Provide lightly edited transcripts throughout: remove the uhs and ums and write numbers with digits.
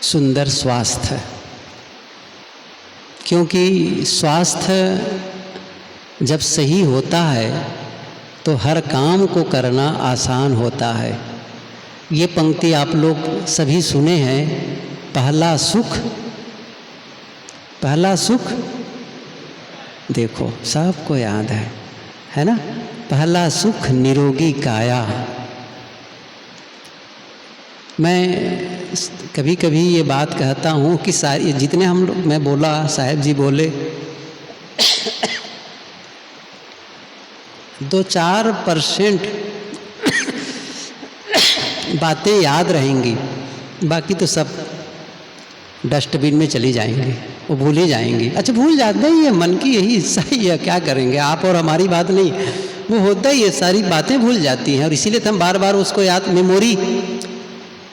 सुंदर स्वास्थ्य, क्योंकि स्वास्थ्य जब सही होता है तो हर काम को करना आसान होता है। ये पंक्ति आप लोग सभी सुने हैं, पहला सुख देखो सबको याद है ना? पहला सुख निरोगी काया। मैं कभी कभी ये बात कहता हूँ कि सारी जितने हम लोग, मैं बोला, साहब जी बोले, 2-4% बातें याद रहेंगी, बाकी तो सब डस्टबिन में चली जाएंगी, वो भूल ही जाएंगी। अच्छा, भूल जाते हैं, ये मन की यही हिस्सा ही है, क्या करेंगे, आप और हमारी बात नहीं, वो होता ही है, सारी बातें भूल जाती हैं। और इसीलिए तो हम बार बार उसको याद,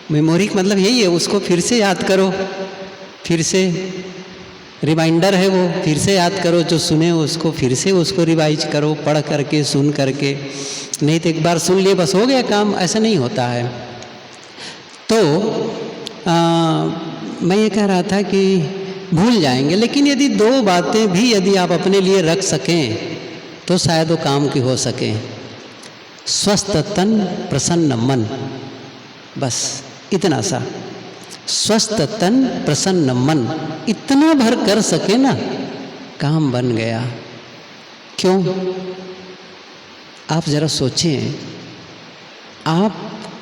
मेमोरी का मतलब यही है, उसको फिर से याद करो, फिर से रिमाइंडर है वो, फिर से याद करो, जो सुने उसको फिर से उसको रिवाइज करो, पढ़ करके, सुन करके। नहीं तो एक बार सुन लिए बस हो गया काम, ऐसा नहीं होता है। तो मैं ये कह रहा था कि भूल जाएंगे, लेकिन यदि 2 बातें भी यदि आप अपने लिए रख सकें तो शायद वो काम की हो सकें। स्वस्थ तन, प्रसन्न मन, बस इतना सा। स्वस्थ तन, प्रसन्न मन, इतना भर कर सके ना, काम बन गया। क्यों? आप जरा सोचें, आप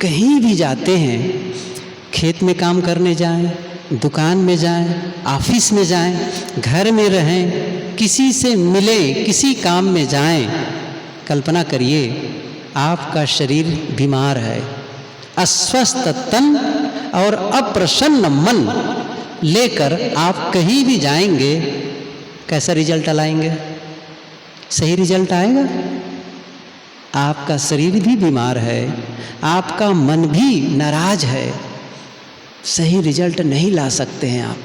कहीं भी जाते हैं, खेत में काम करने जाएं, दुकान में जाएं, ऑफिस में जाएं, घर में रहें, किसी से मिलें, किसी काम में जाएं, कल्पना करिए आपका शरीर बीमार है, अस्वस्थ तन और अप्रसन्न मन लेकर आप कहीं भी जाएंगे, कैसा रिजल्ट लाएंगे? सही रिजल्ट आएगा? आपका शरीर भी बीमार है, आपका मन भी नाराज है, सही रिजल्ट नहीं ला सकते हैं आप,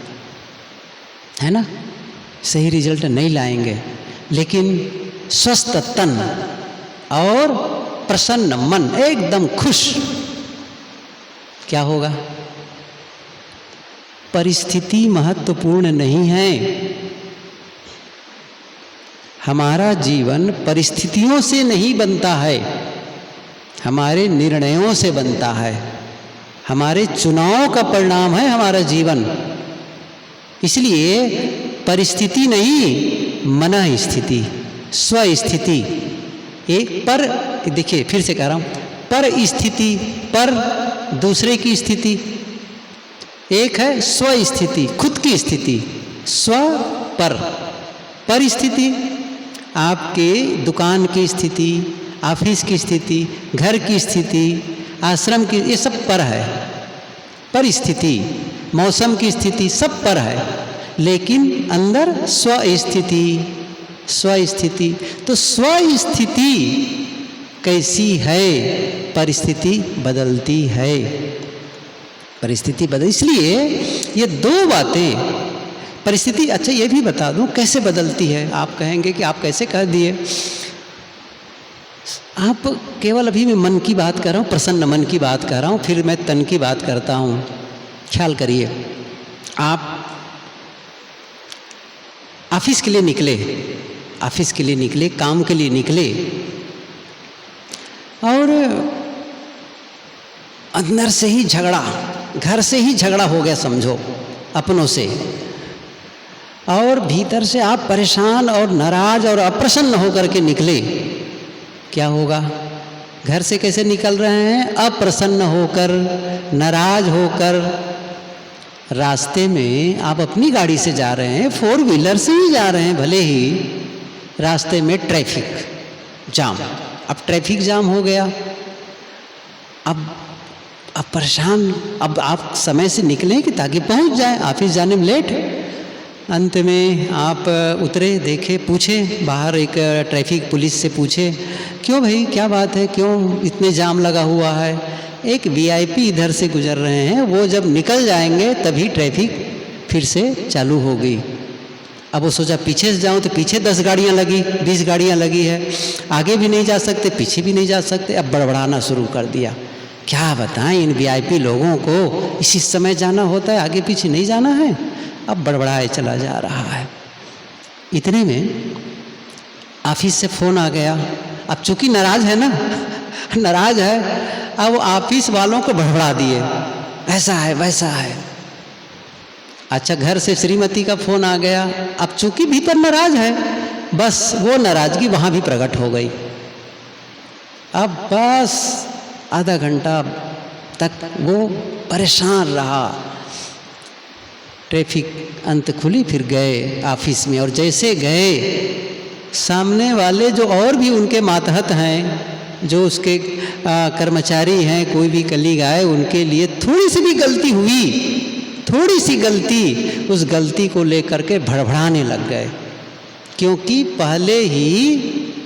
है ना? सही रिजल्ट नहीं लाएंगे। लेकिन स्वस्थ तन और प्रसन्न मन, एकदम खुश, क्या होगा? परिस्थिति महत्वपूर्ण नहीं है। हमारा जीवन परिस्थितियों से नहीं बनता है, हमारे निर्णयों से बनता है, हमारे चुनाव का परिणाम है हमारा जीवन। इसलिए परिस्थिति नहीं, मन स्थिति, स्वस्थिति। एक पर, देखिए फिर से कह रहा हूँ, पर स्थिति, पर दूसरे की स्थिति, एक है स्वस्थिति, खुद की स्थिति, स्व पर। परिस्थिति आपके दुकान की स्थिति, ऑफिस की स्थिति, घर की स्थिति, आश्रम की, ये सब पर है। परिस्थिति, मौसम की स्थिति, सब पर है। लेकिन अंदर स्वस्थिति, स्वस्थिति। तो स्वस्थिति कैसी है? परिस्थिति बदलती है, परिस्थिति बदल, इसलिए ये 2 बातें, परिस्थिति। अच्छा, ये भी बता दूं कैसे बदलती है। आप कहेंगे कि आप कैसे कह दिए, आप केवल अभी मैं मन की बात कर रहा हूँ, प्रसन्न मन की बात कर रहा हूँ, फिर मैं तन की बात करता हूँ। ख्याल करिए, आप ऑफिस के लिए निकले, काम के लिए निकले, और अंदर से ही झगड़ा, घर से ही झगड़ा हो गया समझो, अपनों से, और भीतर से आप परेशान और नाराज और अप्रसन्न होकर के निकले। क्या होगा? घर से कैसे निकल रहे हैं? अप्रसन्न होकर, नाराज होकर। रास्ते में आप अपनी गाड़ी से जा रहे हैं, 4 व्हीलर से ही जा रहे हैं, भले ही रास्ते में ट्रैफिक जाम, अब ट्रैफिक जाम हो गया, अब परेशान, अब आप समय से निकलें कि ताकि पहुंच जाएं, ऑफिस जाने में लेट। अंत में आप उतरे, देखे, पूछे बाहर, एक ट्रैफिक पुलिस से पूछे, क्यों भाई, क्या बात है, क्यों इतने जाम लगा हुआ है? एक वीआईपी इधर से गुजर रहे हैं, वो जब निकल जाएंगे तभी ट्रैफिक फिर से चालू हो गई। अब वो सोचा पीछे से जाऊं तो पीछे 10 गाड़ियां लगी, 20 गाड़ियां लगी है, आगे भी नहीं जा सकते, पीछे भी नहीं जा सकते। अब बड़बड़ाना शुरू कर दिया, क्या बताएं इन वीआईपी लोगों को, इसी समय जाना होता है, आगे पीछे नहीं जाना है। अब बड़बड़ाए चला जा रहा है। इतने में ऑफिस से फ़ोन आ गया। अब चूंकि नाराज है ना, नाराज है, अब ऑफिस वालों को बड़बड़ा दिए, ऐसा है वैसा है। अच्छा, घर से श्रीमती का फ़ोन आ गया। अब चूंकि भीतर नाराज है, बस वो नाराज़गी वहाँ भी प्रकट हो गई। अब बस आधा घंटा तक वो परेशान रहा। ट्रैफिक अंत खुली, फिर गए ऑफिस में, और जैसे गए सामने वाले जो और भी उनके मातहत हैं, जो उसके कर्मचारी हैं, कोई भी कलीग आए, उनके लिए थोड़ी सी भी गलती हुई, थोड़ी सी गलती, उस गलती को लेकर के भड़बड़ाने लग गए। क्योंकि पहले ही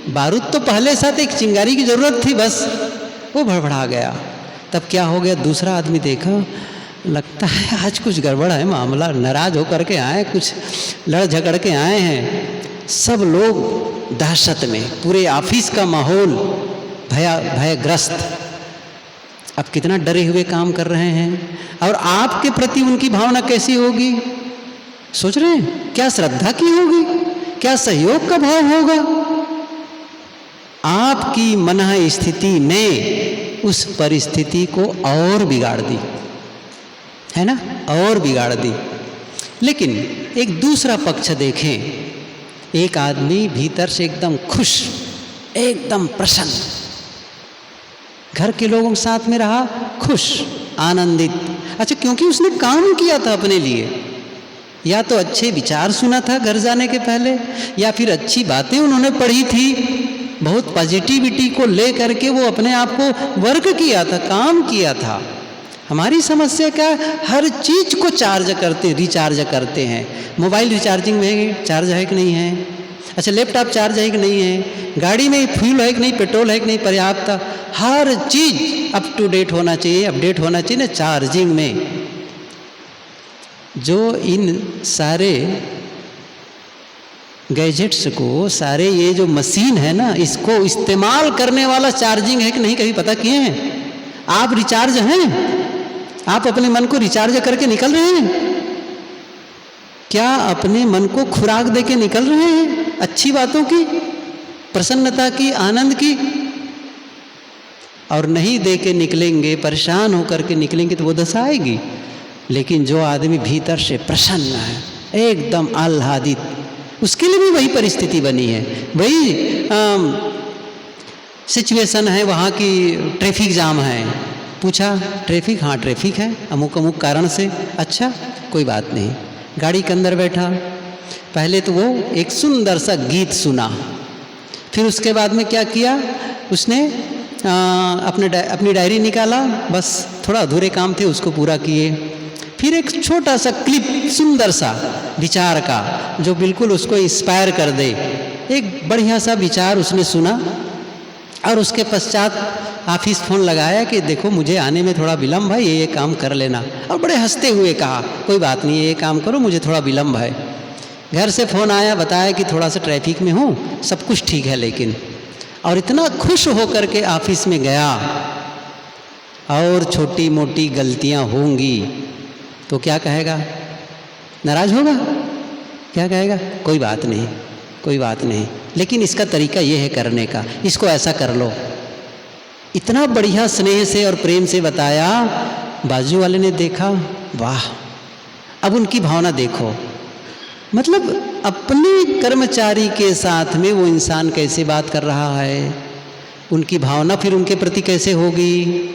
बारूद तो पहले साथ एक चिंगारी की ज़रूरत थी, बस वो भड़बड़ा गया। तब क्या हो गया, दूसरा आदमी देखा, लगता है आज कुछ गड़बड़ है मामला, नाराज होकर के आए, कुछ लड़ झगड़ के आए हैं। सब लोग दहशत में, पूरे ऑफिस का माहौल भयग्रस्त। अब कितना डरे हुए काम कर रहे हैं, और आपके प्रति उनकी भावना कैसी होगी, सोच रहे हैं? क्या श्रद्धा की होगी, क्या सहयोग का भाव होगा? आपकी मन स्थिति ने उस परिस्थिति को और बिगाड़ दी, है ना, और बिगाड़ दी। लेकिन एक दूसरा पक्ष देखें, एक आदमी भीतर से एकदम खुश, एकदम प्रसन्न, घर के लोगों के साथ में रहा, खुश, आनंदित। अच्छा, क्योंकि उसने काम किया था अपने लिए, या तो अच्छे विचार सुना था घर जाने के पहले, या फिर अच्छी बातें उन्होंने पढ़ी थी, बहुत पॉजिटिविटी को ले करके वो अपने आप को वर्क किया था, काम किया था। हमारी समस्या क्या, हर चीज़ को रिचार्ज करते हैं। मोबाइल रिचार्जिंग में चार्ज है कि नहीं है, अच्छा लैपटॉप चार्ज है कि नहीं है, गाड़ी में फ्यूल है कि नहीं, पेट्रोल है कि नहीं पर्याप्त, हर चीज़ अप टू डेट होना चाहिए, अपडेट होना चाहिए ना चार्जिंग में। जो इन सारे गैजेट्स को, सारे ये जो मशीन है ना, इसको इस्तेमाल करने वाला चार्जिंग है कि नहीं, कभी पता किए हैं? आप रिचार्ज हैं? आप अपने मन को रिचार्ज करके निकल रहे हैं? क्या अपने मन को खुराक दे के निकल रहे हैं अच्छी बातों की, प्रसन्नता की, आनंद की? और नहीं दे के निकलेंगे, परेशान होकर के निकलेंगे तो वो दशा आएगी। लेकिन जो आदमी भीतर से प्रसन्न है, एकदम आह्लादित, उसके लिए भी वही परिस्थिति बनी है, वही सिचुएशन है। वहाँ की ट्रैफिक जाम है, पूछा ट्रैफिक, हाँ ट्रैफिक है अमुक अमुक कारण से, अच्छा कोई बात नहीं। गाड़ी के अंदर बैठा, पहले तो वो एक सुंदर सा गीत सुना, फिर उसके बाद में क्या किया उसने, अपनी डायरी निकाला, बस थोड़ा अधूरे काम थे उसको पूरा किए। फिर एक छोटा सा क्लिप, सुंदर सा विचार का, जो बिल्कुल उसको इंस्पायर कर दे, एक बढ़िया सा विचार उसने सुना। और उसके पश्चात ऑफिस फ़ोन लगाया कि देखो मुझे आने में थोड़ा विलम्ब है, ये काम कर लेना। और बड़े हंसते हुए कहा कोई बात नहीं, ये काम करो, मुझे थोड़ा विलम्ब है। घर से फ़ोन आया, बताया कि थोड़ा सा ट्रैफिक में हूँ, सब कुछ ठीक है लेकिन। और इतना खुश होकर के ऑफिस में गया। और छोटी मोटी गलतियाँ होंगी तो क्या कहेगा, नाराज़ होगा, क्या कहेगा, कोई बात नहीं, कोई बात नहीं, लेकिन इसका तरीका ये है करने का, इसको ऐसा कर लो। इतना बढ़िया स्नेह से और प्रेम से बताया, बाजू वाले ने देखा, वाह। अब उनकी भावना देखो, मतलब अपने कर्मचारी के साथ में वो इंसान कैसे बात कर रहा है, उनकी भावना फिर उनके प्रति कैसे होगी,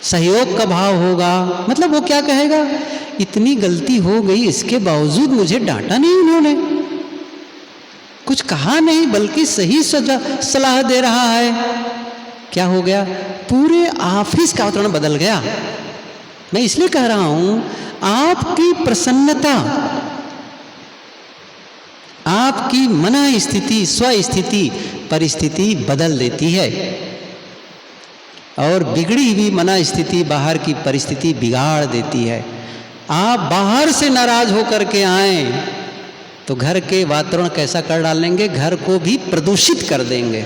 सहयोग का भाव होगा। मतलब वो क्या कहेगा, इतनी गलती हो गई इसके बावजूद मुझे डांटा नहीं, उन्होंने कुछ कहा नहीं, बल्कि सही सलाह दे रहा है। क्या हो गया, पूरे ऑफिस का वातावरण बदल गया। मैं इसलिए कह रहा हूं, आपकी प्रसन्नता, आपकी मन स्थिति, स्वस्थिति, परिस्थिति बदल देती है। और बिगड़ी हुई मन स्थिति बाहर की परिस्थिति बिगाड़ देती है। आप बाहर से नाराज होकर के आए तो घर के वातावरण कैसा कर डालेंगे, घर को भी प्रदूषित कर देंगे।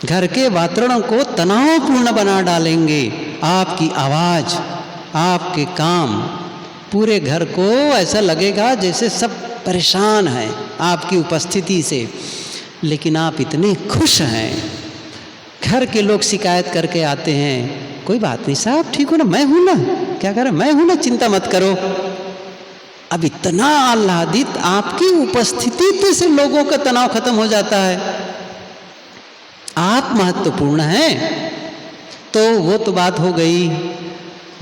घर के वातावरण को तनावपूर्ण बना डालेंगे। आपकी आवाज़, आपके काम, पूरे घर को ऐसा लगेगा जैसे सब परेशान हैं आपकी उपस्थिति से, लेकिन आप इतने खुश हैं। घर के लोग शिकायत करके आते हैं, कोई बात नहीं साहब, ठीक हो ना, मैं हूं ना, क्या करें, मैं हूं ना, चिंता मत करो। अब इतना आह्लादित, आपकी उपस्थिति से लोगों का तनाव खत्म हो जाता है। आप महत्वपूर्ण हैं। तो वो तो बात हो गई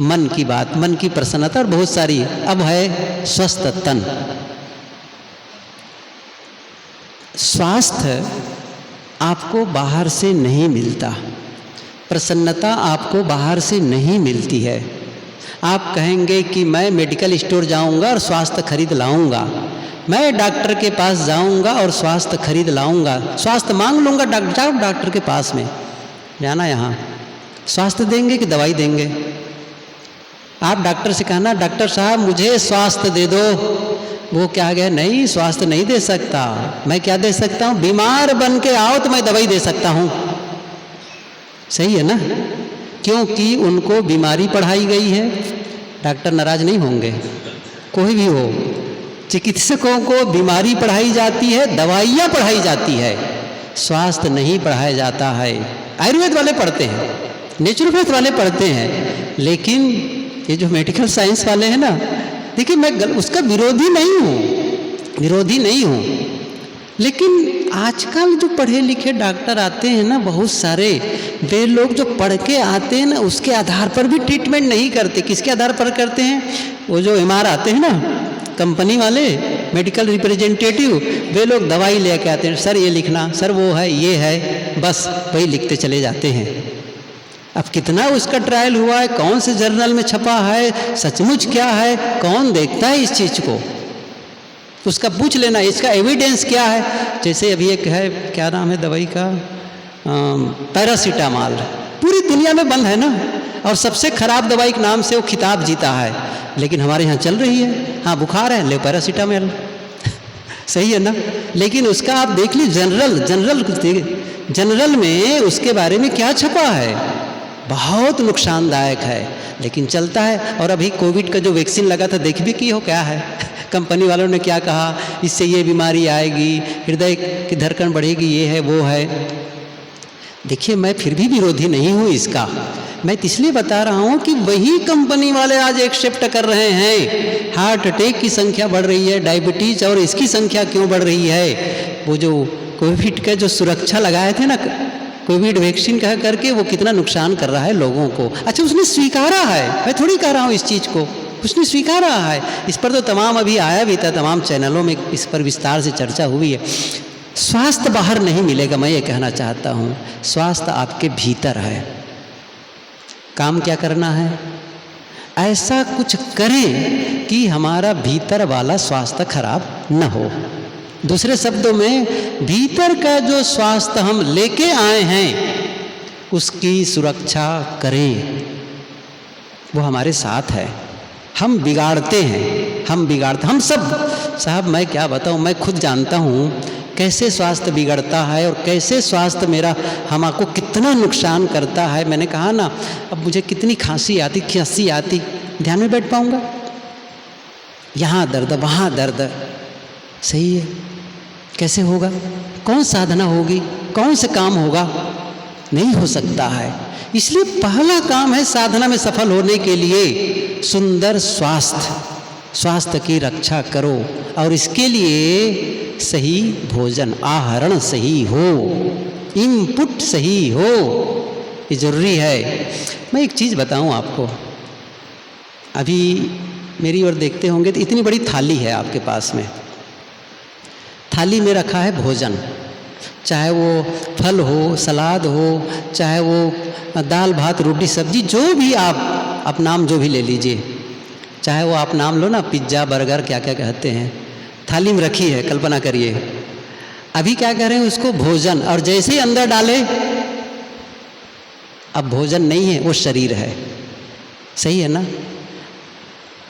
मन की बात, मन की प्रसन्नता और बहुत सारी। अब है स्वस्थ तन। स्वास्थ्य आपको बाहर से नहीं मिलता, प्रसन्नता आपको बाहर से नहीं मिलती है। आप कहेंगे कि मैं मेडिकल स्टोर जाऊंगा और स्वास्थ्य खरीद लाऊंगा, मैं डॉक्टर के पास जाऊंगा और स्वास्थ्य खरीद लाऊंगा, स्वास्थ्य मांग लूंगा, जाओ डॉक्टर के पास में जाना, यहाँ स्वास्थ्य देंगे कि दवाई देंगे? आप डॉक्टर से कहना डॉक्टर साहब मुझे स्वास्थ्य दे दो, वो क्या गया, नहीं स्वास्थ्य नहीं दे सकता। मैं क्या दे सकता हूँ, बीमार बन के आओ तो मैं दवाई दे सकता हूँ। सही है ना? क्योंकि उनको बीमारी पढ़ाई गई है। डॉक्टर नाराज नहीं होंगे, कोई भी हो, चिकित्सकों को बीमारी पढ़ाई जाती है, दवाइयाँ पढ़ाई जाती है, स्वास्थ्य नहीं पढ़ाया जाता है। आयुर्वेद वाले पढ़ते हैं, नेचुरोपैथ वाले पढ़ते हैं, लेकिन ये जो मेडिकल साइंस वाले हैं ना, देखिए मैं उसका विरोधी नहीं हूँ, लेकिन आजकल जो पढ़े लिखे डॉक्टर आते हैं ना, बहुत सारे वे लोग जो पढ़ के आते हैं ना, उसके आधार पर भी ट्रीटमेंट नहीं करते। किसके आधार पर करते हैं? वो जो एमआर आते हैं ना, कंपनी वाले, मेडिकल रिप्रेजेंटेटिव, वे लोग दवाई लेके आते हैं, सर ये लिखना, सर वो है, ये है, बस वही लिखते चले जाते हैं। अब कितना उसका ट्रायल हुआ है, कौन से जर्नल में छपा है, सचमुच क्या है, कौन देखता है इस चीज़ को? उसका पूछ लेना, इसका एविडेंस क्या है। जैसे अभी एक है, क्या नाम है दवाई का, पैरासीटामॉल, पूरी दुनिया में बंद है ना, और सबसे खराब दवाई के नाम से वो खिताब जीता है, लेकिन हमारे यहाँ चल रही है। हाँ बुखार है, ले पैरासीटामॉल सही है ना? लेकिन उसका आप देख लीजिए, जनरल में उसके बारे में क्या छपा है, बहुत नुकसानदायक है, लेकिन चलता है। और अभी कोविड का जो वैक्सीन लगा था, देख भी की हो क्या है, कंपनी वालों ने क्या कहा, इससे ये बीमारी आएगी, हृदय की धड़कन बढ़ेगी, ये है वो है। देखिए मैं फिर भी विरोधी नहीं हूँ इसका, मैं इसलिए बता रहा हूँ कि वही कंपनी वाले आज एक्सेप्ट कर रहे हैं। हार्ट अटैक की संख्या बढ़ रही है, डायबिटीज, और इसकी संख्या क्यों बढ़ रही है? वो जो कोविड का जो सुरक्षा लगाए थे ना, कोविड वैक्सीन कह करके, वो कितना नुकसान कर रहा है लोगों को। अच्छा उसने स्वीकारा है, मैं थोड़ी कह रहा हूँ इस चीज़ को, उसने स्वीकारा है। इस पर तो तमाम अभी आया भी था, तमाम चैनलों में इस पर विस्तार से चर्चा हुई है। स्वास्थ्य बाहर नहीं मिलेगा, मैं ये कहना चाहता हूँ, स्वास्थ्य आपके भीतर है। काम क्या करना है? ऐसा कुछ करें कि हमारा भीतर वाला स्वास्थ्य खराब न हो। दूसरे शब्दों में, भीतर का जो स्वास्थ्य हम लेके आए हैं उसकी सुरक्षा करें, वो हमारे साथ है। हम बिगाड़ते हैं, हम सब, साहब मैं क्या बताऊं, मैं खुद जानता हूं कैसे स्वास्थ्य बिगड़ता है और कैसे स्वास्थ्य मेरा हमको कितना नुकसान करता है। मैंने कहा ना, अब मुझे कितनी खांसी आती, ध्यान में बैठ पाऊंगा? यहाँ दर्द, वहाँ दर्द, सही है, कैसे होगा? कौन साधना होगी, कौन से काम होगा? नहीं हो सकता है। इसलिए पहला काम है साधना में सफल होने के लिए सुंदर स्वास्थ्य की रक्षा करो, और इसके लिए सही भोजन, आहरण सही हो, इनपुट सही हो, ये जरूरी है। मैं एक चीज़ बताऊं आपको, अभी मेरी ओर देखते होंगे तो इतनी बड़ी थाली है आपके पास में, थाली में रखा है भोजन, चाहे वो फल हो, सलाद हो, चाहे वो दाल भात रोटी सब्जी, जो भी आप नाम जो भी ले लीजिए, चाहे वो आप नाम लो ना, पिज्ज़ा बर्गर क्या क्या कहते हैं, थाली में रखी है, कल्पना करिए। अभी क्या कह रहे हैं उसको भोजन, और जैसे ही अंदर डाले, अब भोजन नहीं है, वो शरीर है। सही है ना?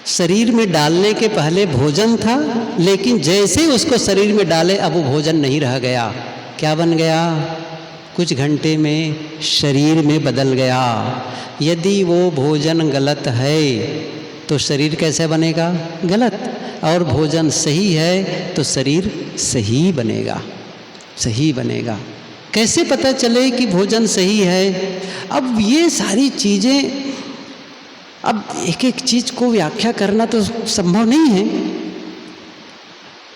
शरीर में डालने के पहले भोजन था, लेकिन जैसे उसको शरीर में डाले अब वो भोजन नहीं रह गया। क्या बन गया? कुछ घंटे में शरीर में बदल गया। यदि वो भोजन गलत है तो शरीर कैसे बनेगा? गलत। और भोजन सही है तो शरीर सही बनेगा, सही बनेगा। कैसे पता चले कि भोजन सही है? अब ये सारी चीज़ें, अब एक एक चीज़ को व्याख्या करना तो संभव नहीं है।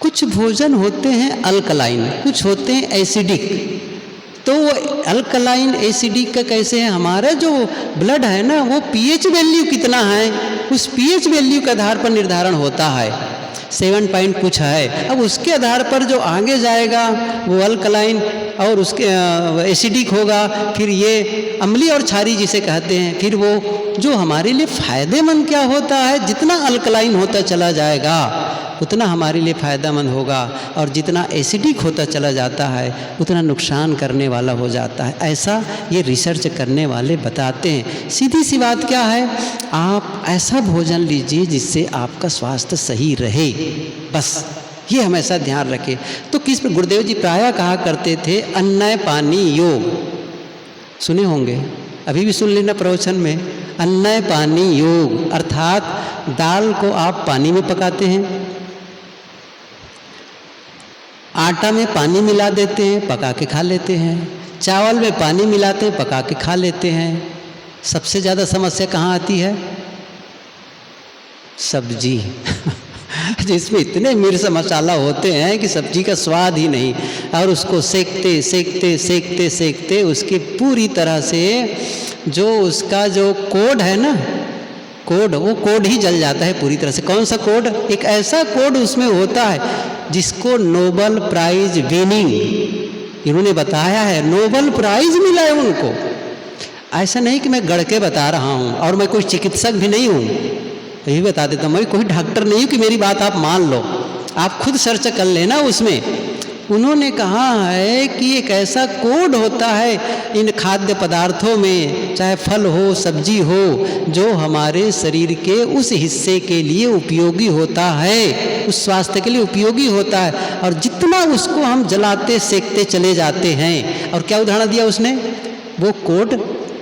कुछ भोजन होते हैं अल्कलाइन, कुछ होते हैं एसिडिक। तो वो अल्कलाइन एसिडिक का कैसे है? हमारा जो ब्लड है ना, वो पीएच वैल्यू कितना है, उस पीएच वैल्यू के आधार पर निर्धारण होता है। 7 पॉइंट कुछ है। अब उसके आधार पर जो आगे जाएगा वो अल्कलाइन और उसके एसिडिक होगा, फिर ये अम्लीय और क्षारीय जिसे कहते हैं। फिर वो जो हमारे लिए फ़ायदेमंद क्या होता है, जितना अल्कलाइन होता चला जाएगा उतना हमारे लिए फ़ायदेमंद होगा, और जितना एसिडिक होता चला जाता है उतना नुकसान करने वाला हो जाता है। ऐसा ये रिसर्च करने वाले बताते हैं। सीधी सी बात क्या है, आप ऐसा भोजन लीजिए जिससे आपका स्वास्थ्य सही रहे, बस ये हमेशा ध्यान रखें। तो किस पर गुरुदेव जी प्रायः कहा करते थे, अन्न पानी योग। सुने होंगे, अभी भी सुन लेना प्रवचन में, अन्न पानी योग। अर्थात दाल को आप पानी में पकाते हैं, आटा में पानी मिला देते हैं, पका के खा लेते हैं, चावल में पानी मिलाते हैं, पका के खा लेते हैं। सबसे ज़्यादा समस्या कहाँ आती है? सब्जी जिसमें इतने मिर्च मसाला होते हैं कि सब्जी का स्वाद ही नहीं, और उसको सेकते सेकते सेकते सेकते उसकी पूरी तरह से जो उसका जो कोड है ना, कोड, वो कोड ही जल जाता है पूरी तरह से। कौन सा कोड? एक ऐसा कोड उसमें होता है जिसको नोबल प्राइज विनिंग, इन्होंने बताया है, नोबल प्राइज मिला है उनको। ऐसा नहीं कि मैं गढ़ के बता रहा हूँ, और मैं कोई चिकित्सक भी नहीं हूँ, यही बता देता हूँ, मैं कोई डॉक्टर नहीं हूँ कि मेरी बात आप मान लो। आप खुद सर्च कर लेना उसमें। उन्होंने कहा है कि एक ऐसा कोड होता है इन खाद्य पदार्थों में, चाहे फल हो सब्जी हो, जो हमारे शरीर के उस हिस्से के लिए उपयोगी होता है, उस स्वास्थ्य के लिए उपयोगी होता है। और जितना उसको हम जलाते सेकते चले जाते हैं, और क्या उदाहरण दिया उसने, वो कोड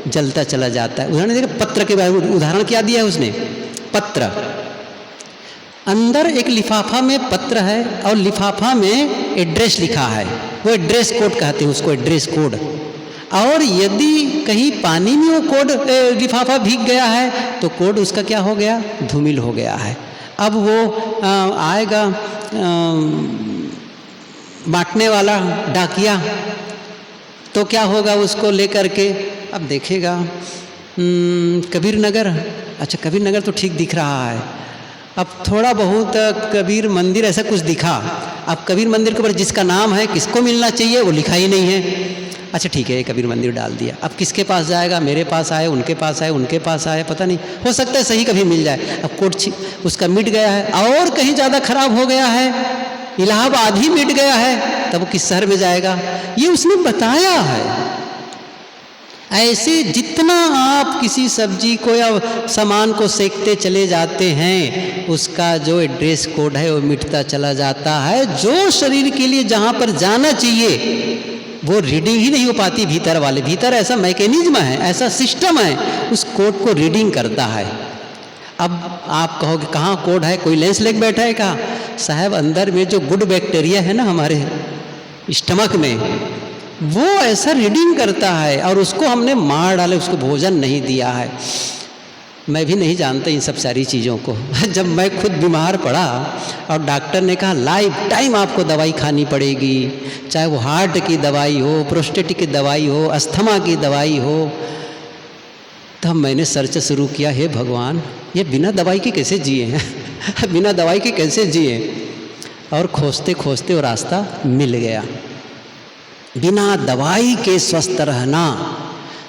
जलता चला जाता है। उदाहरण देखिए, पत्र के बारे में उदाहरण क्या दिया है उसने, पत्र। अंदर एक लिफाफा में पत्र है और लिफाफा में एड्रेस लिखा है, वो एड्रेस कोड कहते हैं उसको, एड्रेस कोड। और यदि कहीं पानी में वो कोड लिफाफा भीग गया है तो कोड उसका क्या हो गया, धूमिल हो गया है। अब वो आएगा बांटने वाला डाकिया, तो क्या होगा, उसको लेकर के अब देखेगा कबीर नगर, अच्छा कबीर नगर तो ठीक दिख रहा है, अब थोड़ा बहुत कबीर मंदिर ऐसा कुछ दिखा। अब कबीर मंदिर के ऊपर जिसका नाम है, किसको मिलना चाहिए, वो लिखा ही नहीं है। अच्छा ठीक है, कबीर मंदिर डाल दिया। अब किसके पास जाएगा, मेरे पास आए, उनके पास आए, उनके पास आए, पता नहीं, हो सकता है सही कभी मिल जाए। अब कोड उसका मिट गया है, और कहीं ज़्यादा खराब हो गया है, इलाहाबाद ही मिट गया है, तब वो किस शहर में जाएगा, ये उसने बताया है। ऐसे जितना आप किसी सब्जी को या सामान को सेकते चले जाते हैं, उसका जो एड्रेस कोड है वो मिटता चला जाता है। जो शरीर के लिए जहाँ पर जाना चाहिए वो रीडिंग ही नहीं हो पाती। भीतर वाले, भीतर ऐसा मैकेनिज्म है, ऐसा सिस्टम है, उस कोड को रीडिंग करता है। अब आप कहोगे कहाँ कोड है, कोई लेंस लेके बैठा है? कहाँ साहब, अंदर में जो गुड बैक्टीरिया है ना हमारे स्टमक में, वो ऐसा रीडिंग करता है, और उसको हमने मार डाले, उसको भोजन नहीं दिया है। मैं भी नहीं जानता इन सब सारी चीज़ों को। जब मैं खुद बीमार पड़ा और डॉक्टर ने कहा लाइफ टाइम आपको दवाई खानी पड़ेगी, चाहे वो हार्ट की दवाई हो, प्रोस्टेट की दवाई हो, अस्थमा की दवाई हो, तब मैंने सर्च शुरू किया, हे भगवान, ये बिना दवाई के कैसे जिए हैं बिना दवाई के कैसे जिए। और खोजते खोजते वो रास्ता मिल गया। बिना दवाई के स्वस्थ रहना,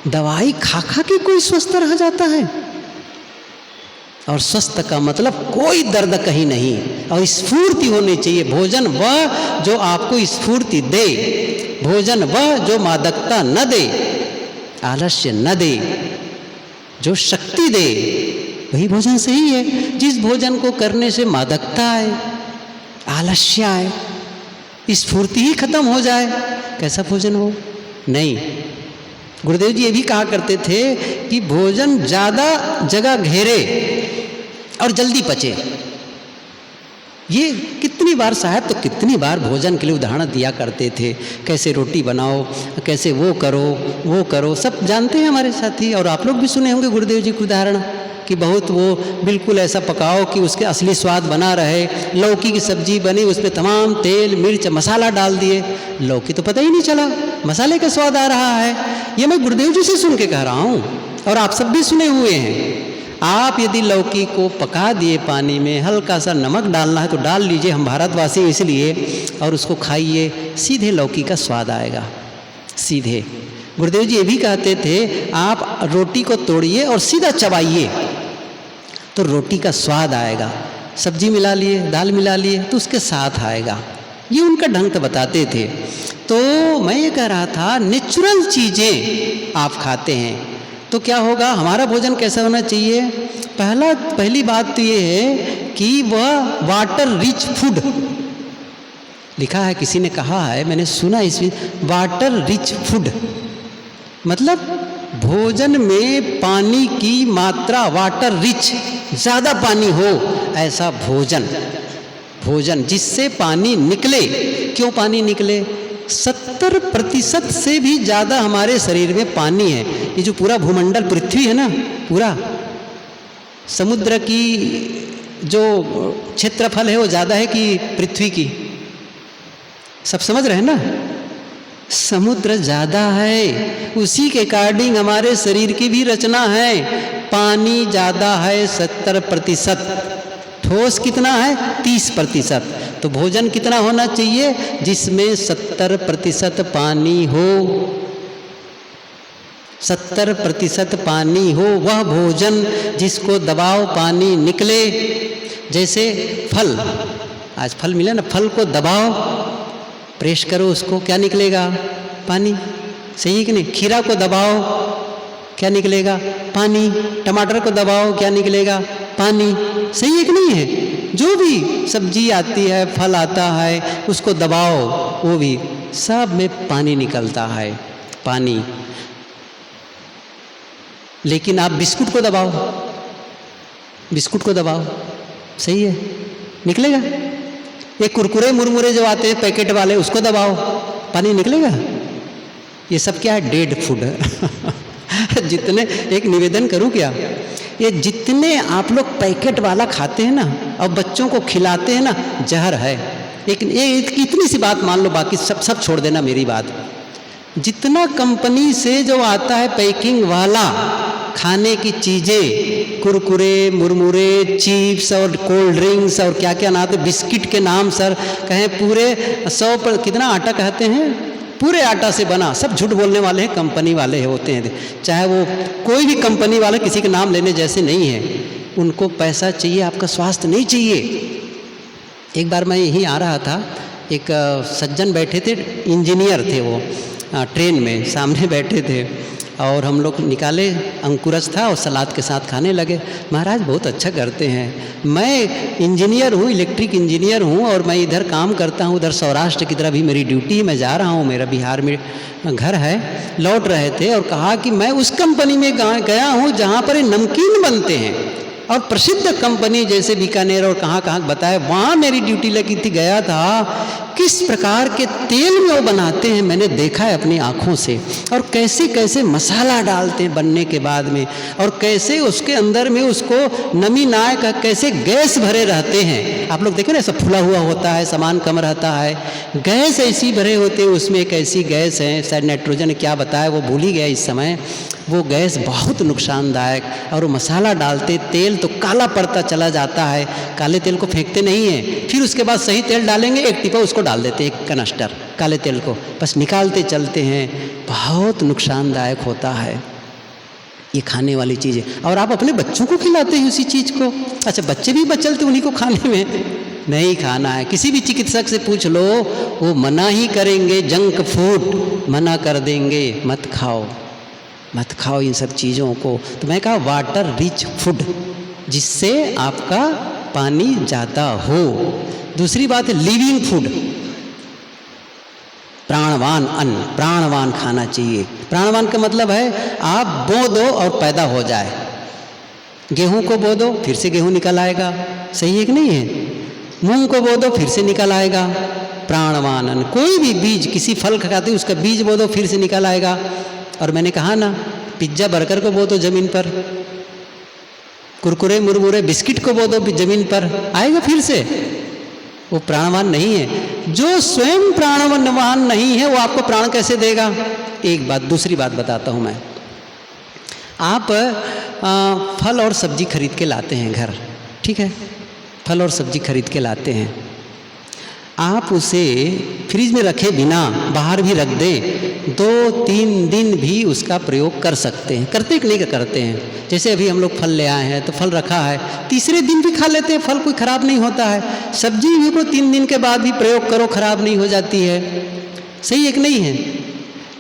दवाई खा खा के कोई स्वस्थ रह जाता है, और स्वस्थ का मतलब कोई दर्द कहीं नहीं, और स्फूर्ति होनी चाहिए। भोजन वह जो आपको स्फूर्ति दे, भोजन वह जो मादकता न दे, आलस्य न दे, जो शक्ति दे, वही भोजन सही है। जिस भोजन को करने से मादकता आए, आलस्य आए, स्फूर्ति ही खत्म हो जाए, कैसा भोजन हो? नहीं, गुरुदेव जी ये भी कहा करते थे कि भोजन ज़्यादा जगह घेरे और जल्दी पचे। ये कितनी बार साहब तो कितनी बार भोजन के लिए उदाहरण दिया करते थे, कैसे रोटी बनाओ, कैसे वो करो, सब जानते हैं हमारे साथी। और आप लोग भी सुने होंगे गुरुदेव जी के उदाहरण कि बहुत वो बिल्कुल ऐसा पकाओ कि उसके असली स्वाद बना रहे। लौकी की सब्जी बनी, उसमें तमाम तेल मिर्च मसाला डाल दिए, लौकी तो पता ही नहीं चला, मसाले का स्वाद आ रहा है। ये मैं गुरुदेव जी से सुन के कह रहा हूँ और आप सब भी सुने हुए हैं। आप यदि लौकी को पका दिए पानी में, हल्का सा नमक डालना है तो डाल लीजिए, हम भारतवासी इसलिए, और उसको खाइए, सीधे लौकी का स्वाद आएगा, सीधे। गुरुदेव जी ये भी कहते थे आप रोटी को तोड़िए और सीधा चबाइए तो रोटी का स्वाद आएगा। सब्जी मिला लिए, दाल मिला लिए तो उसके साथ आएगा। ये उनका ढंग तो बताते थे। तो मैं ये कह रहा था नेचुरल चीज़ें आप खाते हैं तो क्या होगा, हमारा भोजन कैसा होना चाहिए। पहली बात तो ये है कि वह वाटर रिच फूड, लिखा है, किसी ने कहा है, मैंने सुना इसमें, वाटर रिच फूड मतलब भोजन में पानी की मात्रा, वाटर रिच, ज़्यादा पानी हो ऐसा भोजन जिससे पानी निकले। क्यों पानी निकले? 70% से भी ज़्यादा हमारे शरीर में पानी है। ये जो पूरा भूमंडल पृथ्वी है ना, पूरा समुद्र की जो क्षेत्रफल है वो ज़्यादा है कि पृथ्वी की? सब समझ रहे हैं ना, समुद्र ज़्यादा है, उसी के अकॉर्डिंग हमारे शरीर की भी रचना है। पानी ज़्यादा है 70%, ठोस कितना है 30%। तो भोजन कितना होना चाहिए जिसमें 70% पानी हो, 70% पानी हो, वह भोजन जिसको दबाओ पानी निकले। जैसे फल, आज फल मिले ना, फल को दबाओ, प्रेस करो उसको, क्या निकलेगा? पानी। सही है कि नहीं? खीरा को दबाओ, क्या निकलेगा? पानी। टमाटर को दबाओ, क्या निकलेगा? पानी। सही है कि नहीं है? जो भी सब्जी आती है, फल आता है, उसको दबाओ, वो भी सब में पानी निकलता है, पानी। लेकिन आप बिस्कुट को दबाओ, बिस्कुट को दबाओ, सही है, निकलेगा? ये कुरकुरे मुरमुरे जो आते हैं पैकेट वाले, उसको दबाओ, पानी निकलेगा? ये सब क्या है? डेड फूड है। जितने, एक निवेदन करूं क्या, ये जितने आप लोग पैकेट वाला खाते हैं ना और बच्चों को खिलाते हैं ना, जहर है। लेकिन ये इतनी सी बात मान लो, बाकी सब छोड़ देना मेरी बात। जितना कंपनी से जो आता है पैकिंग वाला खाने की चीज़ें, कुरकुरे मुरमुरे चिप्स और कोल्ड ड्रिंक्स और क्या क्या ना, तो बिस्किट के नाम सर कहें पूरे 100 पर कितना आटा कहते हैं, पूरे आटा से बना, सब झूठ बोलने वाले हैं, कंपनी वाले होते हैं। चाहे वो कोई भी कंपनी वाले किसी के नाम लेने जैसे नहीं है, उनको पैसा चाहिए, आपका स्वास्थ्य नहीं चाहिए। एक बार मैं यहीं आ रहा था, एक सज्जन बैठे थे, इंजीनियर थे वो, ट्रेन में सामने बैठे थे और हम लोग निकाले, अंकुरस था और सलाद के साथ खाने लगे। महाराज बहुत अच्छा करते हैं, मैं इंजीनियर हूँ, इलेक्ट्रिक इंजीनियर हूँ और मैं इधर काम करता हूँ, उधर सौराष्ट्र की तरफ भी मेरी ड्यूटी है, मैं जा रहा हूँ, मेरा बिहार में घर है। लौट रहे थे और कहा कि मैं उस कंपनी में गया हूँ जहाँ पर नमकीन बनते हैं और प्रसिद्ध कंपनी जैसे बीकानेर और कहाँ कहाँ बताया, वहाँ मेरी ड्यूटी लगी थी, गया था। किस प्रकार के तेल में वो बनाते हैं मैंने देखा है अपनी आँखों से, और कैसे कैसे मसाला डालते हैं बनने के बाद में, और कैसे उसके अंदर में उसको नमी ना आए, कैसे गैस भरे रहते हैं। आप लोग देखें ना, ऐसा फुला हुआ होता है, सामान कम रहता है, गैस ऐसी भरे होते हैं, उसमें एक ऐसी गैस है, शायद नाइट्रोजन क्या बताया वो भूल ही गया इस समय, वो गैस बहुत नुकसानदायक। और वो मसाला डालते, तेल तो काला पड़ता चला जाता है, काले तेल को फेंकते नहीं हैं, फिर उसके बाद सही तेल डालेंगे, एक टिपा उसको डाल देते, एक कनस्टर काले तेल को बस निकालते चलते हैं, बहुत नुकसानदायक होता है ये खाने वाली चीज़ें। और आप अपने बच्चों को खिलाते हैं उसी चीज़ को। अच्छा, बच्चे भी बचलते उन्हीं को खाने में, नहीं खाना है। किसी भी चिकित्सक से पूछ लो, वो मना ही करेंगे, जंक फूड मना कर देंगे, मत खाओ मत खाओ इन सब चीज़ों को। तो मैं कहा वाटर रिच फूड, जिससे आपका पानी ज़्यादा हो। दूसरी बात है लिविंग फूड, प्राण प्राणवान अन्न, प्राणवान खाना चाहिए। प्राणवान का मतलब है आप बो दो और पैदा हो जाए। गेहूं को बो दो फिर से गेहूं निकल आएगा, सही है कि नहीं है? मूंग को बो दो फिर से निकल आएगा। प्राणवान अन्न, कोई भी बीज, किसी फल खाते उसका बीज बो दो फिर से निकल आएगा। और मैंने कहा ना, पिज्जा बर्गर को बो दो जमीन पर, कुरकुरे मुरमुरे बिस्किट को बो दो जमीन पर, आएगा फिर से। वो प्राणवान नहीं है। जो स्वयं प्राणवान नहीं है वो आपको प्राण कैसे देगा? एक बात, दूसरी बात बताता हूँ मैं। आप फल और सब्जी खरीद के लाते हैं घर, ठीक है? फल और सब्जी खरीद के लाते हैं, आप उसे फ्रिज में रखे बिना बाहर भी रख दें, 2-3 दिन भी उसका प्रयोग कर सकते हैं। करते कि नहीं करते हैं? जैसे अभी हम लोग फल ले आए हैं तो फल रखा है, तीसरे दिन भी खा लेते हैं, फल कोई ख़राब नहीं होता है। सब्जी भी को 3 दिन के बाद भी प्रयोग करो, ख़राब नहीं हो जाती है, सही है कि नहीं है?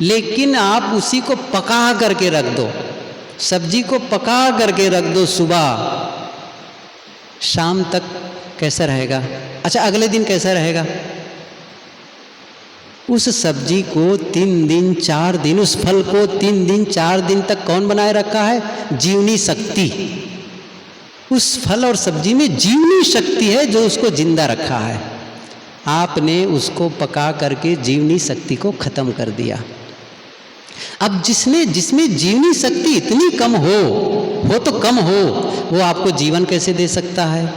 लेकिन आप उसी को पका करके रख दो, सब्जी को पका करके रख दो, सुबह शाम तक कैसा रहेगा? अच्छा, अगले दिन कैसा रहेगा? उस सब्जी को 3 दिन 4 दिन, उस फल को 3 दिन 4 दिन तक कौन बनाए रखा है? जीवनी शक्ति। उस फल और सब्जी में जीवनी शक्ति है जो उसको जिंदा रखा है। आपने उसको पका करके जीवनी शक्ति को खत्म कर दिया। अब जिसमें जीवनी शक्ति इतनी कम हो तो कम हो, वो आपको जीवन कैसे दे सकता है?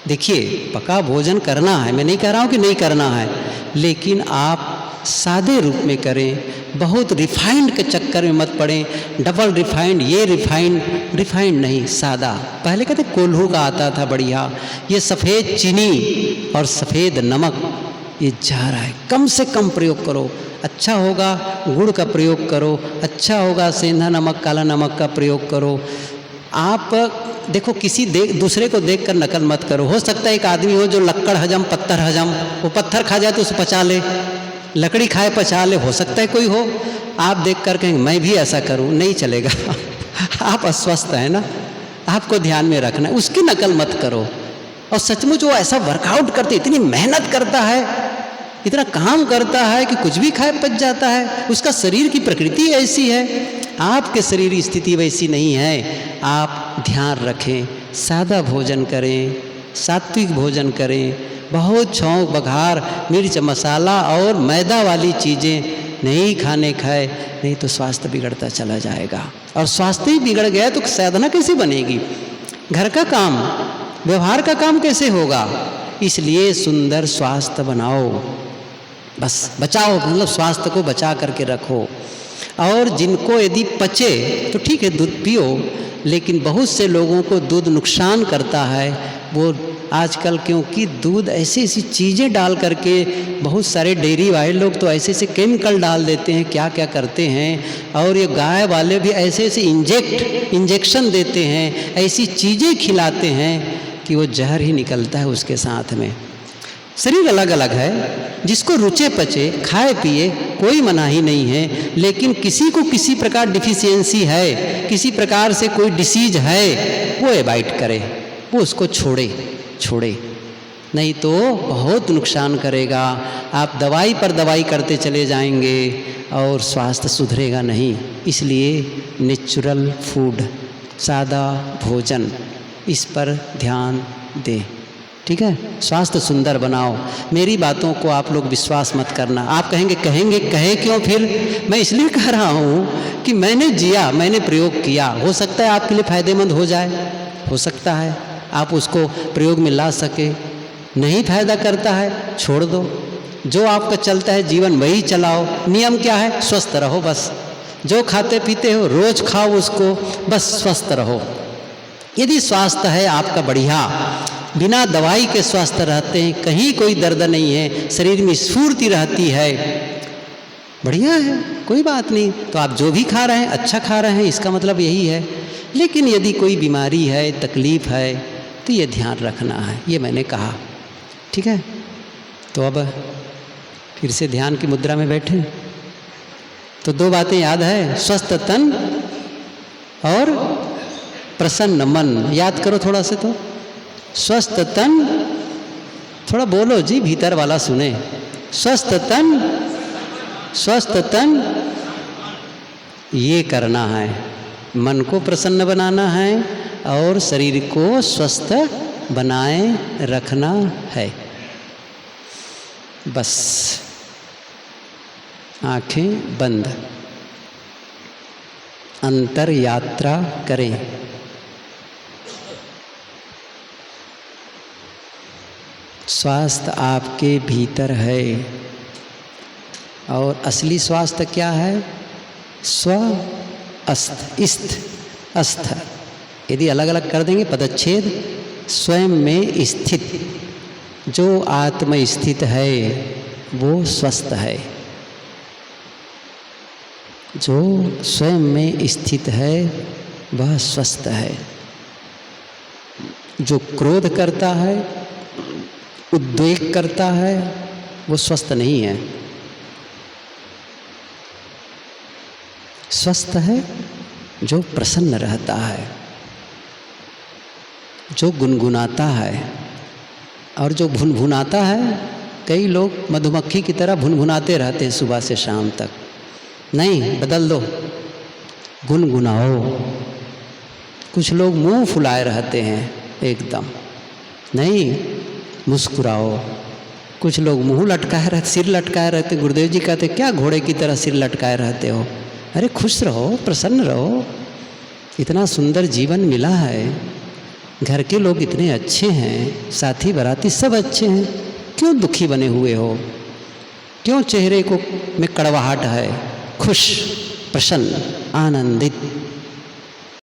देखिए, पका भोजन करना है, मैं नहीं कह रहा हूँ कि नहीं करना है, लेकिन आप सादे रूप में करें, बहुत रिफाइंड के चक्कर में मत पड़ें। डबल रिफाइंड, ये रिफाइंड नहीं, सादा। पहले कहते कोल्हू का आता था बढ़िया, ये सफ़ेद चीनी और सफ़ेद नमक ये जा रहा है, कम से कम प्रयोग करो। अच्छा होगा गुड़ का प्रयोग करो, अच्छा होगा सेंधा नमक, काला नमक का प्रयोग करो। आप देखो, दूसरे को देखकर नकल मत करो। हो सकता है एक आदमी हो जो लक्कड़ हजम, पत्थर हजम, वो पत्थर खा जाए तो उसे पचा ले, लकड़ी खाए पचा ले। हो सकता है कोई हो, आप देख कर कहेंगे मैं भी ऐसा करूं, नहीं चलेगा। आप अस्वस्थ हैं ना, आपको ध्यान में रखना है, उसकी नकल मत करो। और सचमुच वो ऐसा वर्कआउट करते, इतनी मेहनत करता है, इतना काम करता है कि कुछ भी खाए पच जाता है। उसका शरीर की प्रकृति ऐसी है, आपके शरीर की स्थिति वैसी नहीं है। आप ध्यान रखें, सादा भोजन करें, सात्विक भोजन करें, बहुत छौंक बघार मिर्च मसाला और मैदा वाली चीज़ें नहीं खाए, नहीं तो स्वास्थ्य बिगड़ता चला जाएगा। और स्वास्थ्य ही बिगड़ गया तो साधना कैसे बनेगी? घर का काम, व्यवहार का काम कैसे होगा? इसलिए सुंदर स्वास्थ्य बनाओ, बस बचाओ, मतलब स्वास्थ्य को बचा करके रखो। और जिनको यदि पचे तो ठीक है, दूध पियो, लेकिन बहुत से लोगों को दूध नुकसान करता है। वो आजकल क्योंकि दूध ऐसी ऐसी चीज़ें डाल करके, बहुत सारे डेयरी वाले लोग तो ऐसे ऐसे केमिकल डाल देते हैं, क्या क्या करते हैं। और ये गाय वाले भी ऐसे ऐसे इंजेक्शन देते हैं, ऐसी चीज़ें खिलाते हैं कि वो जहर ही निकलता है उसके साथ में। शरीर अलग अलग है, जिसको रुचे पचे खाए पिए, कोई मनाही नहीं है। लेकिन किसी को किसी प्रकार डिफिशियंसी है, किसी प्रकार से कोई डिसीज है, वो अवॉइड करे, वो उसको छोड़े, नहीं तो बहुत नुकसान करेगा। आप दवाई पर दवाई करते चले जाएंगे और स्वास्थ्य सुधरेगा नहीं। इसलिए नेचुरल फूड, सादा भोजन, इस पर ध्यान दें, ठीक है? स्वास्थ्य सुंदर बनाओ। मेरी बातों को आप लोग विश्वास मत करना। आप कहेंगे कहे क्यों फिर? मैं इसलिए कह रहा हूँ कि मैंने जिया, मैंने प्रयोग किया, हो सकता है आपके लिए फ़ायदेमंद हो जाए, हो सकता है आप उसको प्रयोग में ला सके। नहीं फ़ायदा करता है, छोड़ दो। जो आपका चलता है जीवन वही चलाओ। नियम क्या है? स्वस्थ रहो बस। जो खाते पीते हो रोज़ खाओ उसको, बस स्वस्थ रहो। यदि स्वास्थ्य है आपका बढ़िया, बिना दवाई के स्वस्थ रहते हैं, कहीं कोई दर्द नहीं है, शरीर में स्फूर्ति रहती है, बढ़िया है, कोई बात नहीं। तो आप जो भी खा रहे हैं अच्छा खा रहे हैं, इसका मतलब यही है। लेकिन यदि कोई बीमारी है, तकलीफ़ है, तो ये ध्यान रखना है, ये मैंने कहा, ठीक है? तो अब फिर से ध्यान की मुद्रा में बैठे तो 2 बातें याद है, स्वस्थ तन और प्रसन्न मन। याद करो थोड़ा से, तो स्वस्थ तन, थोड़ा बोलो जी, भीतर वाला सुने। स्वस्थ तन स्वस्थ तन, ये करना है। मन को प्रसन्न बनाना है और शरीर को स्वस्थ बनाए रखना है। बस आंखें बंद, अंतर यात्रा करें। स्वास्थ्य आपके भीतर है और असली स्वास्थ्य क्या है? स्व अस्थ, इस्थ, अस्थ। यदि अलग अलग कर देंगे पदच्छेद, स्वयं में स्थित, जो आत्म स्थित है वो स्वस्थ है। जो स्वयं में स्थित है वह स्वस्थ है। जो क्रोध करता है, उद्वेग करता है, वो स्वस्थ नहीं है। स्वस्थ है जो प्रसन्न रहता है, जो गुनगुनाता है। और जो भुनभुनाता है, कई लोग मधुमक्खी की तरह भुनभुनाते रहते हैं सुबह से शाम तक। नहीं, बदल दो, गुनगुनाओ। कुछ लोग मुंह फुलाए रहते हैं एकदम, नहीं, मुस्कुराओ। कुछ लोग मुंह लटकाए रहते, सिर लटकाए रहते। गुरुदेव जी कहते क्या घोड़े की तरह सिर लटकाए रहते हो? अरे खुश रहो, प्रसन्न रहो। इतना सुंदर जीवन मिला है, घर के लोग इतने अच्छे हैं, साथी बराती सब अच्छे हैं, क्यों दुखी बने हुए हो? क्यों चेहरे को में कड़वाहट है? खुश, प्रसन्न, आनंदित।